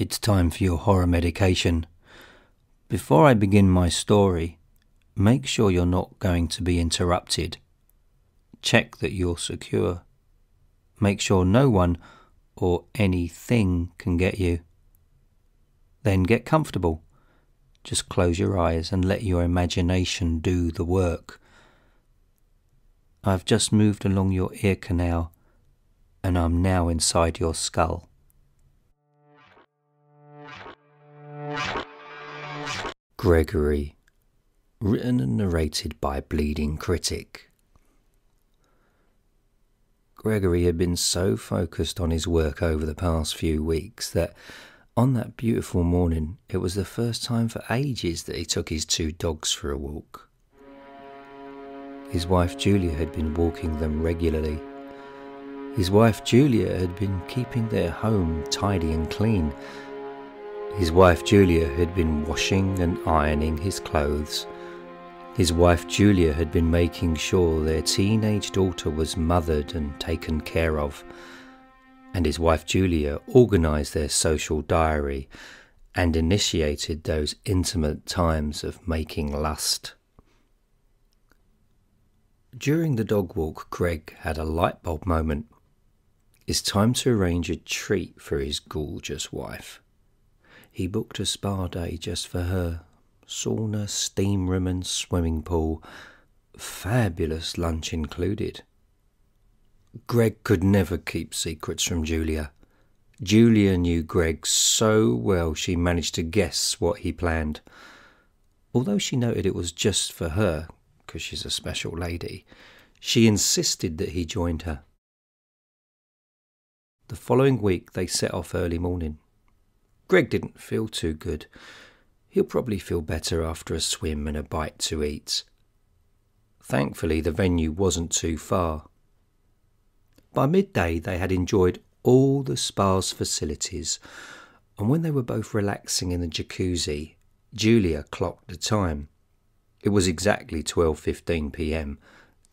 It's time for your horror medication. Before I begin my story, make sure you're not going to be interrupted. Check that you're secure. Make sure no one or anything can get you. Then get comfortable. Just close your eyes and let your imagination do the work. I've just moved along your ear canal and I'm now inside your skull. Gregory, written and narrated by Bleeding Critic. Gregory had been so focused on his work over the past few weeks that on that beautiful morning it was the first time for ages that he took his two dogs for a walk. His wife Julia had been walking them regularly. His wife Julia had been keeping their home tidy and clean. His wife Julia had been washing and ironing his clothes. His wife Julia had been making sure their teenage daughter was mothered and taken care of. And his wife Julia organised their social diary and initiated those intimate times of making lust. During the dog walk, Greg had a light bulb moment. It's time to arrange a treat for his gorgeous wife. He booked a spa day just for her. Sauna, steam room and swimming pool. Fabulous lunch included. Greg could never keep secrets from Julia. Julia knew Greg so well she managed to guess what he planned. Although she noted it was just for her, because she's a special lady, she insisted that he joined her. The following week they set off early morning. Greg didn't feel too good. He'll probably feel better after a swim and a bite to eat. Thankfully, the venue wasn't too far. By midday, they had enjoyed all the spa's facilities, and when they were both relaxing in the jacuzzi, Julia clocked the time. It was exactly 12:15 p.m,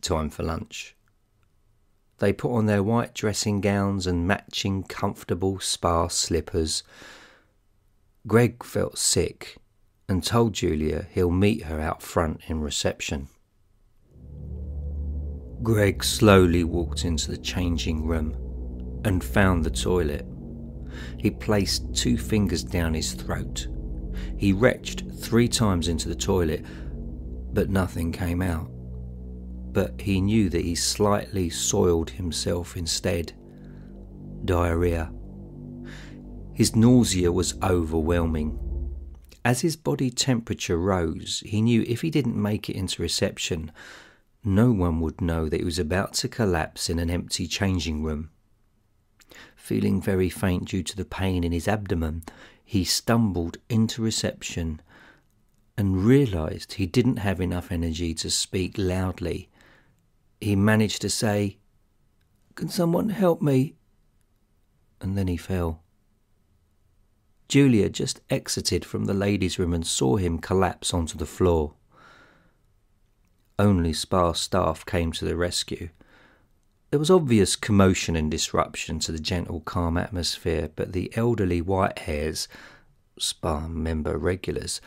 time for lunch. They put on their white dressing gowns and matching comfortable spa slippers. Greg felt sick and told Julia he'll meet her out front in reception. Greg slowly walked into the changing room and found the toilet. He placed 2 fingers down his throat. He retched 3 times into the toilet, but nothing came out. But he knew that he slightly soiled himself instead. Diarrhea. His nausea was overwhelming. As his body temperature rose, he knew if he didn't make it into reception, no one would know that he was about to collapse in an empty changing room. Feeling very faint due to the pain in his abdomen, he stumbled into reception and realised he didn't have enough energy to speak loudly. He managed to say, "Can someone help me?" And then he fell. Julia just exited from the ladies' room and saw him collapse onto the floor. Only spa staff came to the rescue. There was obvious commotion and disruption to the gentle, calm atmosphere, but the elderly white hairs, spa member regulars,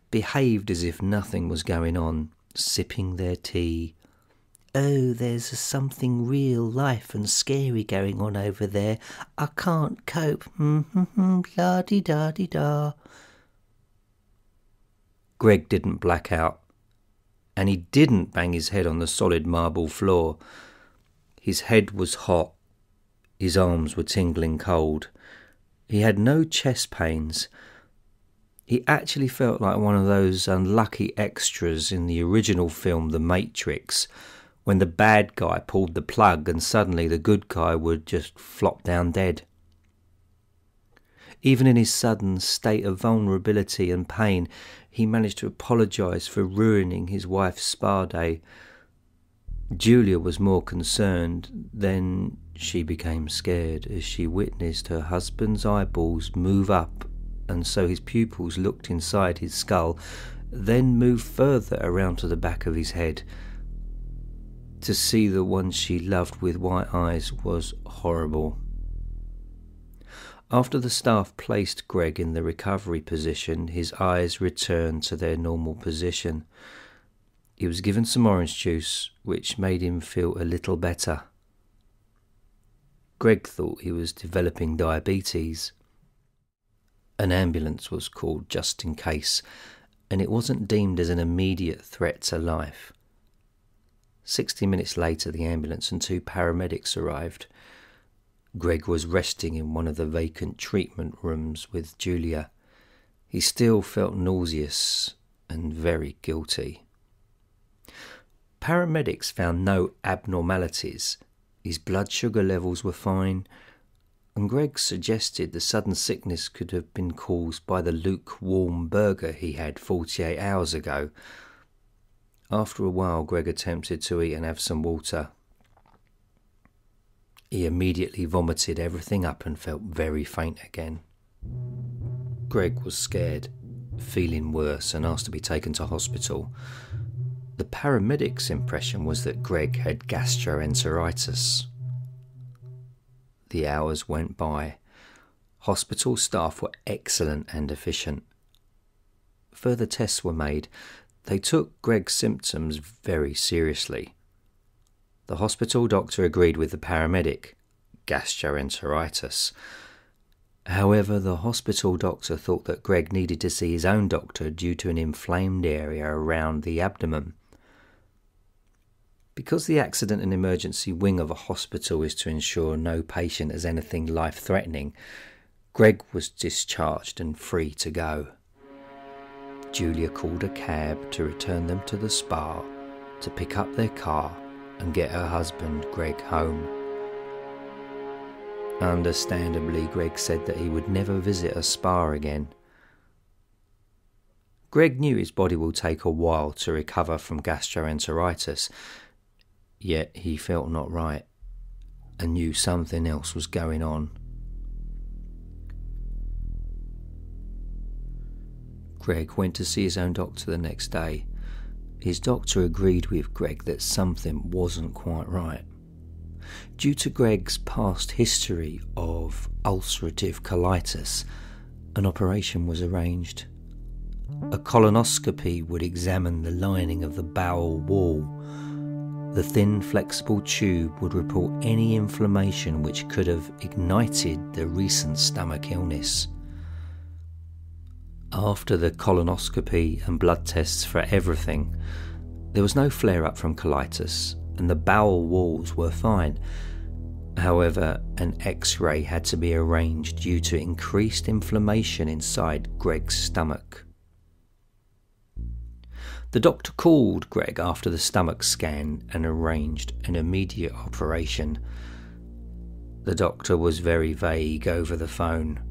behaved as if nothing was going on, sipping their tea. "Oh, there's something real life and scary going on over there. I can't cope. La-di-da-di-da." Greg didn't black out, and he didn't bang his head on the solid marble floor. His head was hot. His arms were tingling cold. He had no chest pains. He actually felt like one of those unlucky extras in the original film The Matrix, when the bad guy pulled the plug and suddenly the good guy would just flop down dead. Even in his sudden state of vulnerability and pain, he managed to apologise for ruining his wife's spa day. Julia was more concerned, then she became scared as she witnessed her husband's eyeballs move up, and so his pupils looked inside his skull, then moved further around to the back of his head. To see the one she loved with white eyes was horrible. After the staff placed Greg in the recovery position, his eyes returned to their normal position. He was given some orange juice, which made him feel a little better. Greg thought he was developing diabetes. An ambulance was called just in case, and it wasn't deemed as an immediate threat to life. 60 minutes later, the ambulance and 2 paramedics arrived. Greg was resting in one of the vacant treatment rooms with Julia. He still felt nauseous and very guilty. Paramedics found no abnormalities. His blood sugar levels were fine, and Greg suggested the sudden sickness could have been caused by the lukewarm burger he had 48 hours ago. After a while, Greg attempted to eat and have some water. He immediately vomited everything up and felt very faint again. Greg was scared, feeling worse, and asked to be taken to hospital. The paramedics' impression was that Greg had gastroenteritis. The hours went by. Hospital staff were excellent and efficient. Further tests were made. They took Greg's symptoms very seriously. The hospital doctor agreed with the paramedic, gastroenteritis. However, the hospital doctor thought that Greg needed to see his own doctor due to an inflamed area around the abdomen. Because the accident and emergency wing of a hospital is to ensure no patient has anything life-threatening, Greg was discharged and free to go. Julia called a cab to return them to the spa, to pick up their car and get her husband, Greg, home. Understandably, Greg said that he would never visit a spa again. Greg knew his body will take a while to recover from gastroenteritis, yet he felt not right and knew something else was going on. Greg went to see his own doctor the next day. His doctor agreed with Greg that something wasn't quite right. Due to Greg's past history of ulcerative colitis, an operation was arranged. A colonoscopy would examine the lining of the bowel wall. The thin, flexible tube would report any inflammation which could have ignited the recent stomach illness. After the colonoscopy and blood tests for everything, there was no flare-up from colitis, and the bowel walls were fine. However, an X-ray had to be arranged due to increased inflammation inside Greg's stomach. The doctor called Greg after the stomach scan and arranged an immediate operation. The doctor was very vague over the phone.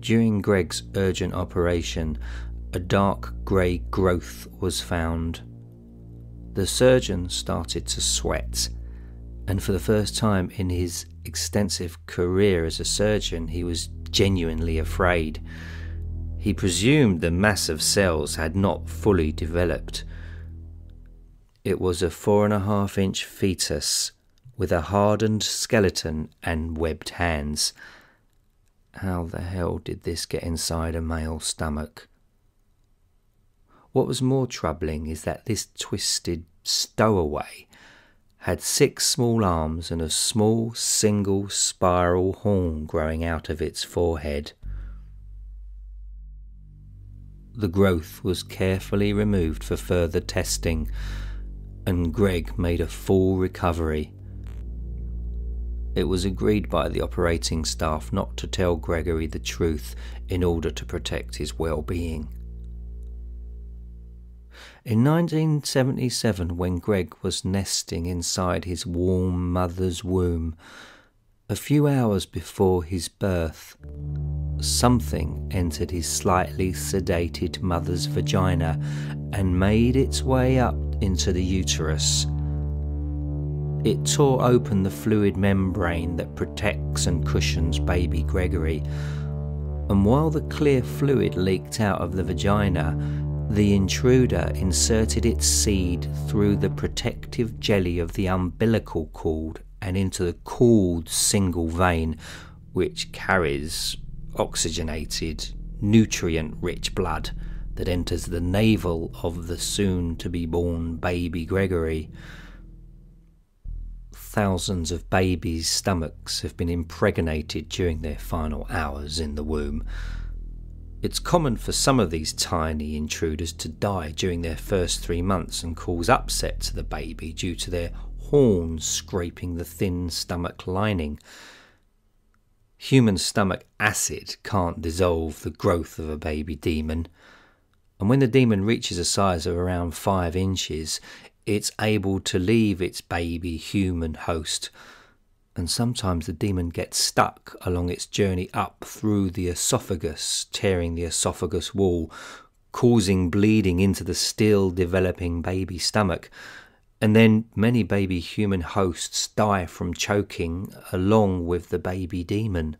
During Greg's urgent operation, a dark grey growth was found. The surgeon started to sweat, and for the first time in his extensive career as a surgeon, he was genuinely afraid. He presumed the mass of cells had not fully developed. It was a 4.5-inch fetus with a hardened skeleton and webbed hands. How the hell did this get inside a male stomach? What was more troubling is that this twisted stowaway had 6 small arms and a small single spiral horn growing out of its forehead. The growth was carefully removed for further testing, and Greg made a full recovery. It was agreed by the operating staff not to tell Gregory the truth in order to protect his well-being. In 1977, when Greg was nesting inside his warm mother's womb, a few hours before his birth, something entered his slightly sedated mother's vagina and made its way up into the uterus. It tore open the fluid membrane that protects and cushions baby Gregory, and while the clear fluid leaked out of the vagina, the intruder inserted its seed through the protective jelly of the umbilical cord and into the cooled single vein, which carries oxygenated, nutrient-rich blood that enters the navel of the soon-to-be-born baby Gregory. Thousands of babies' stomachs have been impregnated during their final hours in the womb. It's common for some of these tiny intruders to die during their first 3 months and cause upset to the baby due to their horns scraping the thin stomach lining. Human stomach acid can't dissolve the growth of a baby demon, and when the demon reaches a size of around 5 inches, it's able to leave its baby human host, and sometimes the demon gets stuck along its journey up through the esophagus, tearing the esophagus wall, causing bleeding into the still developing baby stomach. And then many baby human hosts die from choking along with the baby demon.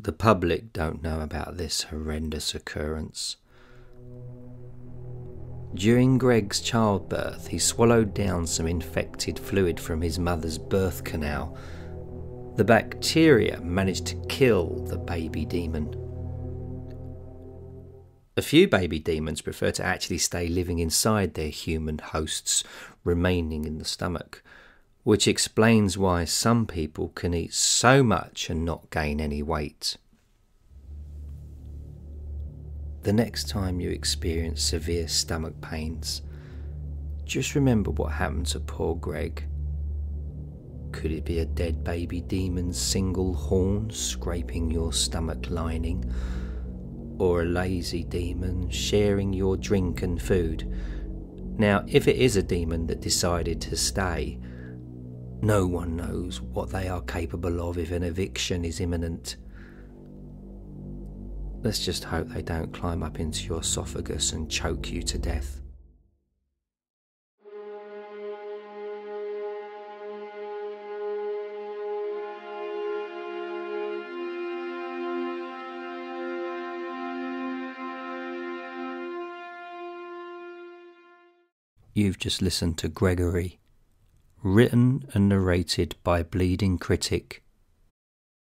The public don't know about this horrendous occurrence. During Greg's childbirth, he swallowed down some infected fluid from his mother's birth canal. The bacteria managed to kill the baby demon. A few baby demons prefer to actually stay living inside their human hosts, remaining in the stomach, which explains why some people can eat so much and not gain any weight. The next time you experience severe stomach pains, just remember what happened to poor Greg. Could it be a dead baby demon's single horn scraping your stomach lining? Or a lazy demon sharing your drink and food? Now, if it is a demon that decided to stay, no one knows what they are capable of if an eviction is imminent. Let's just hope they don't climb up into your esophagus and choke you to death. You've just listened to Gregory, written and narrated by Bleeding Critic,